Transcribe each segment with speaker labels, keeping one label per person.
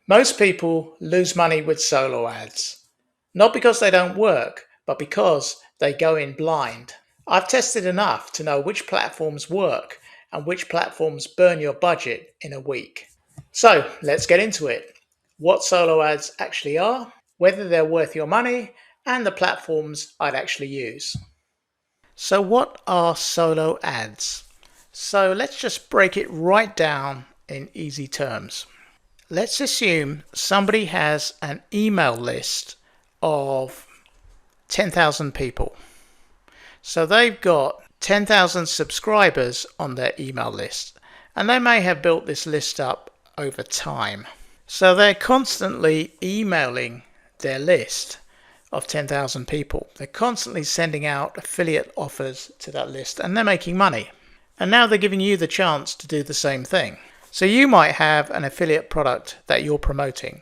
Speaker 1: Most people lose money with solo ads, not because they don't work, but because they go in blind. I've tested enough to know which platforms work and which platforms burn your budget in a week. So let's get into it. What solo ads actually are, whether they're worth your money, and the platforms I'd actually use. So, what are solo ads? So, let's just break it right down in easy terms. Let's assume somebody has an email list of 10,000 people. So they've got 10,000 subscribers on their email list, and they may have built this list up over time. So they're constantly emailing their list of 10,000 people. They're constantly sending out affiliate offers to that list, and they're making money. And now they're giving you the chance to do the same thing. So you might have an affiliate product that you're promoting.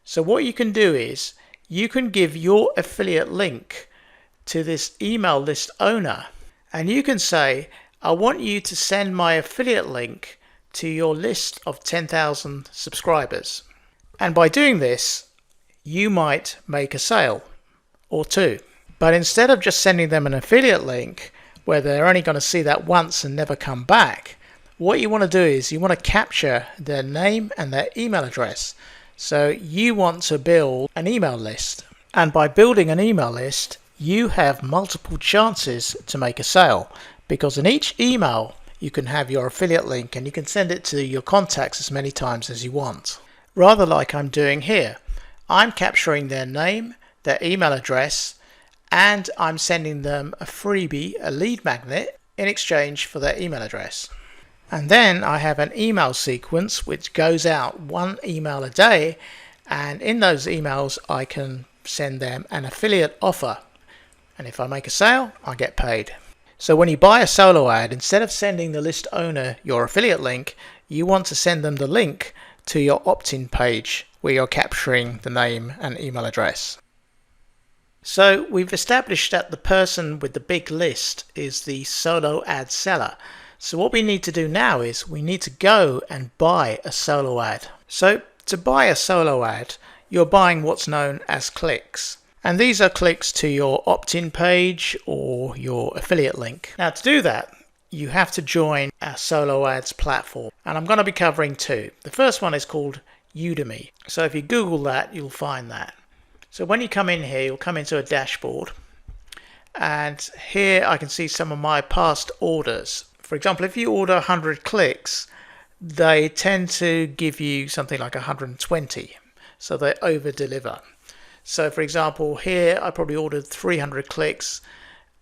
Speaker 1: So what you can do is you can give your affiliate link to this email list owner, and you can say, I want you to send my affiliate link to your list of 10,000 subscribers. And by doing this, you might make a sale or two. But instead of just sending them an affiliate link where they're only going to see that once and never come back, what you want to do is you want to capture their name and their email address. So you want to build an email list. And by building an email list, you have multiple chances to make a sale, because in each email you can have your affiliate link and you can send it to your contacts as many times as you want. Rather like I'm doing here, I'm capturing their name, their email address, and I'm sending them a freebie, a lead magnet, in exchange for their email address. And then I have an email sequence which goes out one email a day, and in those emails I can send them an affiliate offer, and if I make a sale I get paid. So when you buy a solo ad, instead of sending the list owner your affiliate link, you want to send them the link to your opt-in page where you're capturing the name and email address. So we've established that the person with the big list is the solo ad seller. So what we need to do now is we need to go and buy a solo ad. So to buy a solo ad, you're buying what's known as clicks. And these are clicks to your opt-in page or your affiliate link. Now to do that, you have to join our solo ads platform. And I'm going to be covering two. The first one is called Udimi. So if you Google that, you'll find that. So when you come in here, you'll come into a dashboard. And here I can see some of my past orders. For example, if you order 100 clicks, they tend to give you something like 120. So they over deliver. So for example, here I probably ordered 300 clicks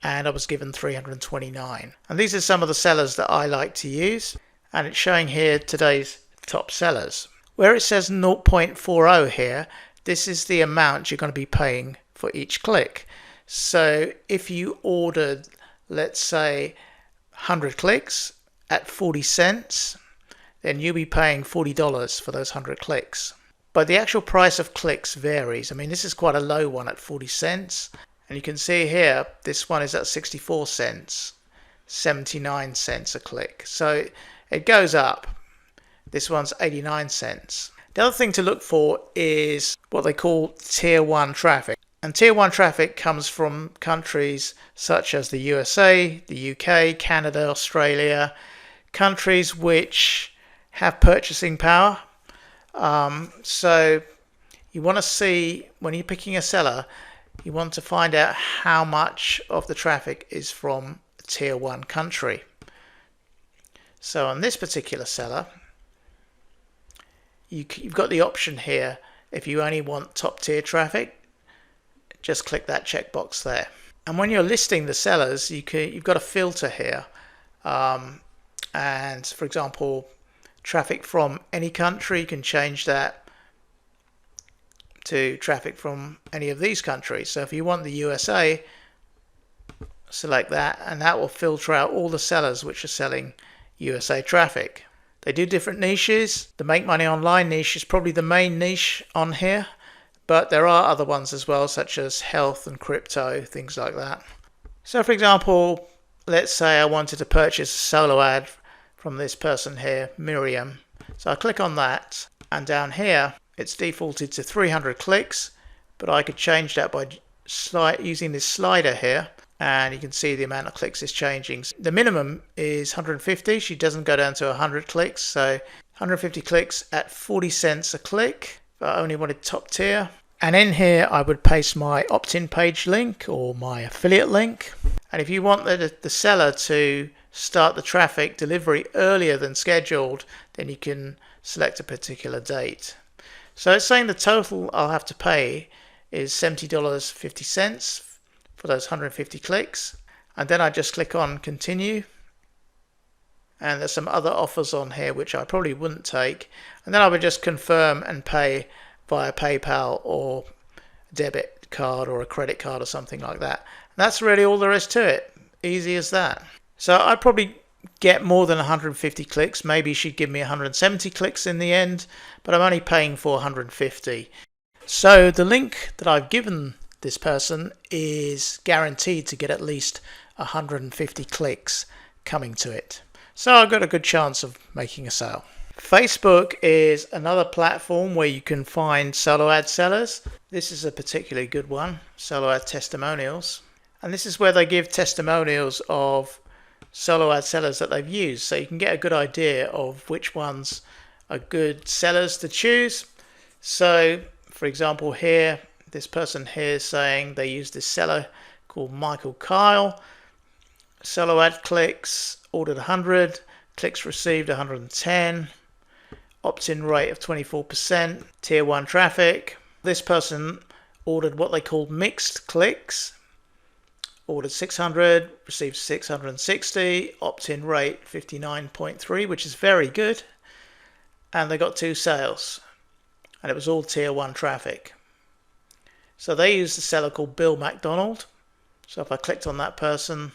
Speaker 1: and I was given 329. And these are some of the sellers that I like to use. And it's showing here today's top sellers. Where it says 0.40 here, this is the amount you're going to be paying for each click. So if you ordered, let's say, 100 clicks at 40 cents, then you'll be paying $40 for those 100 clicks. But the actual price of clicks varies. I mean, this is quite a low one at 40 cents. And you can see here, this one is at 64 cents, 79 cents a click. So it goes up. This one's 89 cents. The other thing to look for is what they call tier 1 traffic. And tier 1 traffic comes from countries such as the USA, the UK, Canada, Australia, countries which have purchasing power. So you want to see, when you're picking a seller, you want to find out how much of the traffic is from a tier 1 country. So on this particular seller, you've got the option here, if you only want top tier traffic, just click that checkbox there. And when you're listing the sellers, you've got a filter here. And for example, traffic from any country, you can change that to traffic from any of these countries. So if you want the USA, select that, and that will filter out all the sellers which are selling USA traffic. They do different niches. The Make Money Online niche is probably the main niche on here, but there are other ones as well, such as health and crypto, things like that. So for example, let's say I wanted to purchase a solo ad from this person here, Miriam. So I click on that, and down here It's defaulted to 300 clicks, but I could change that by using this slider here, and you can see the amount of clicks is changing. The minimum is 150. She doesn't go down to 100 clicks, so 150 clicks at 40 cents a click. But I only wanted top tier. And in here I would paste my opt-in page link or my affiliate link. And if you want the seller to start the traffic delivery earlier than scheduled, then you can select a particular date. So it's saying the total I'll have to pay is $70.50 for those 150 clicks. And then I just click on continue. And there's some other offers on here which I probably wouldn't take. And then I would just confirm and pay via PayPal or a debit card or a credit card or something like that. And that's really all there is to it. Easy as that. So I'd probably get more than 150 clicks. Maybe she'd give me 170 clicks in the end, but I'm only paying for 150. So the link that I've given this person is guaranteed to get at least 150 clicks coming to it. So I've got a good chance of making a sale. Facebook is another platform where you can find solo ad sellers. This is a particularly good one, Solo Ad Testimonials. And this is where they give testimonials of solo ad sellers that they've used, so you can get a good idea of which ones are good sellers to choose. So for example here, this person here is saying they used this seller called Michael Kyle. Solo ad clicks, ordered 100, clicks received 110, opt-in rate of 24%, tier 1 traffic. This person ordered what they called mixed clicks, ordered 600, received 660, opt-in rate 59.3, which is very good. And they got 2 sales. And it was all tier 1 traffic. So they used a seller called Bill McDonald. So if I clicked on that person,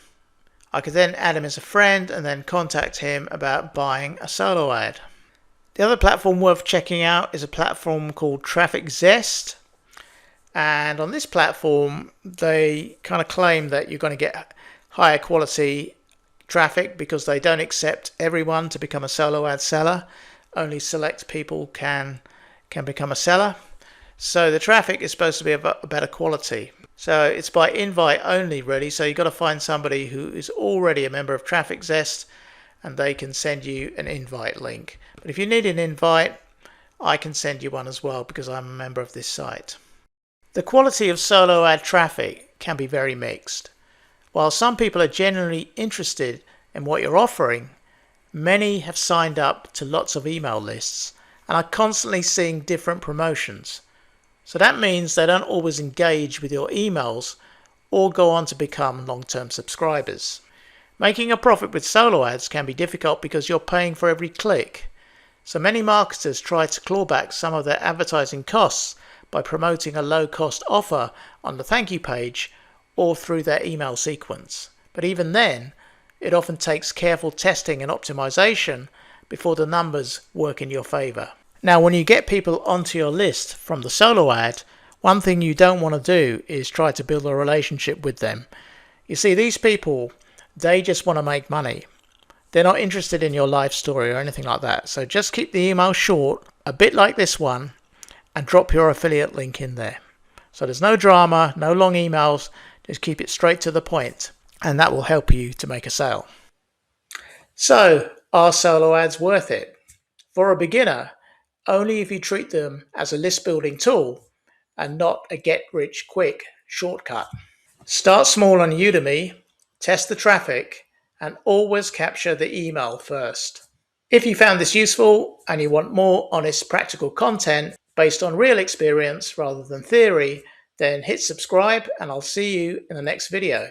Speaker 1: I could then add him as a friend and then contact him about buying a solo ad. The other platform worth checking out is a platform called Zest. And on this platform, they kind of claim that you're going to get higher quality traffic because they don't accept everyone to become a solo ad seller. Only select people can become a seller. So the traffic is supposed to be of a better quality. So it's by invite only really. So you've got to find somebody who is already a member of Zest and they can send you an invite link. But if you need an invite, I can send you one as well because I'm a member of this site. The quality of solo ad traffic can be very mixed. While some people are genuinely interested in what you're offering, many have signed up to lots of email lists and are constantly seeing different promotions. So that means they don't always engage with your emails or go on to become long-term subscribers. Making a profit with solo ads can be difficult because you're paying for every click. So many marketers try to claw back some of their advertising costs by promoting a low-cost offer on the thank you page or through their email sequence. But even then, it often takes careful testing and optimization before the numbers work in your favor. Now, when you get people onto your list from the solo ad, one thing you don't want to do is try to build a relationship with them. You see, these people, they just want to make money. They're not interested in your life story or anything like that. So just keep the email short, a bit like this one, and drop your affiliate link in there. So there's no drama, no long emails, just keep it straight to the point, and that will help you to make a sale. So, are solo ads worth it? For a beginner, only if you treat them as a list building tool and not a get-rich-quick shortcut. Start small on Udimi, test the traffic, and always capture the email first. If you found this useful and you want more honest practical content based on real experience rather than theory, then hit subscribe and I'll see you in the next video.